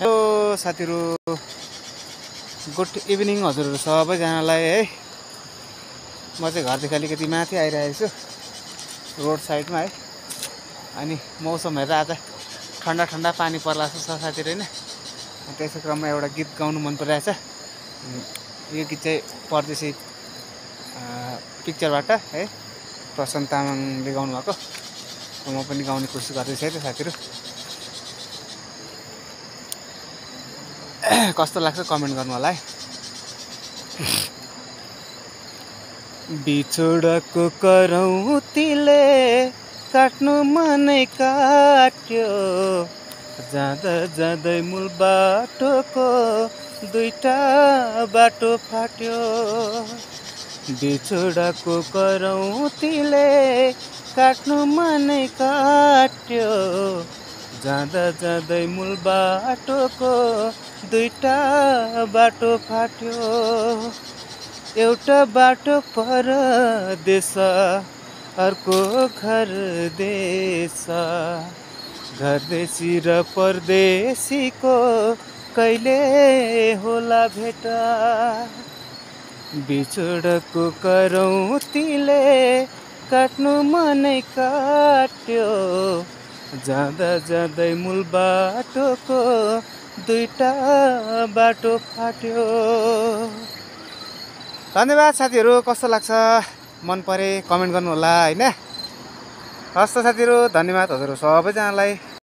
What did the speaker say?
Hello साथीहरु, good evening हजुरहरु सबैजनालाई है। म चाहिँ घरदेखि अलिकति माथि आइरहेको छु रोड साइडमा है। अनि मौसम हेर्दा आज ठन्डा ठन्डा पानी पर्ला जस्तो छ साथीहरु हैन। त्यसै क्रममा एउटा गीत गाउनु मन परिरहेछ। यो गीत चाहिँ परदेशी पिक्चरबाट है प्रशान्त तामाङले गाउनु भएको। म पनि गाउने कोसिस गर्दैछु है त साथीहरु। कस्तो लाग्छ कमेन्ट गर्नु होला है। बिछोडको करौतीले काट्नु मनै काट्यो, जाँदा जाँदै मूल बाटोको दुईटा बाटो फाट्यो। बिछोडको करौतीले काट्नु मनै काट्यो, जाँदा जाँदै मूल बाटोको दुईटा बाटो फाट्यो। एउटा बाटो परदेश, अर्को घर देश। घरदेशी र परदेशीको कहिले होला भेटा। बिछोडको करौतीले काट्नु मनै काट्यो, जाँदा जाँदै मूल बाटोको दुईटा बाटो फाट्यो। धन्यवाद साथीहरु, कस्तो लाग्छ मन परे कमेन्ट गर्नु होला हैन। हस् त साथीहरु, धन्यवाद हजुरहरु सबैजनालाई।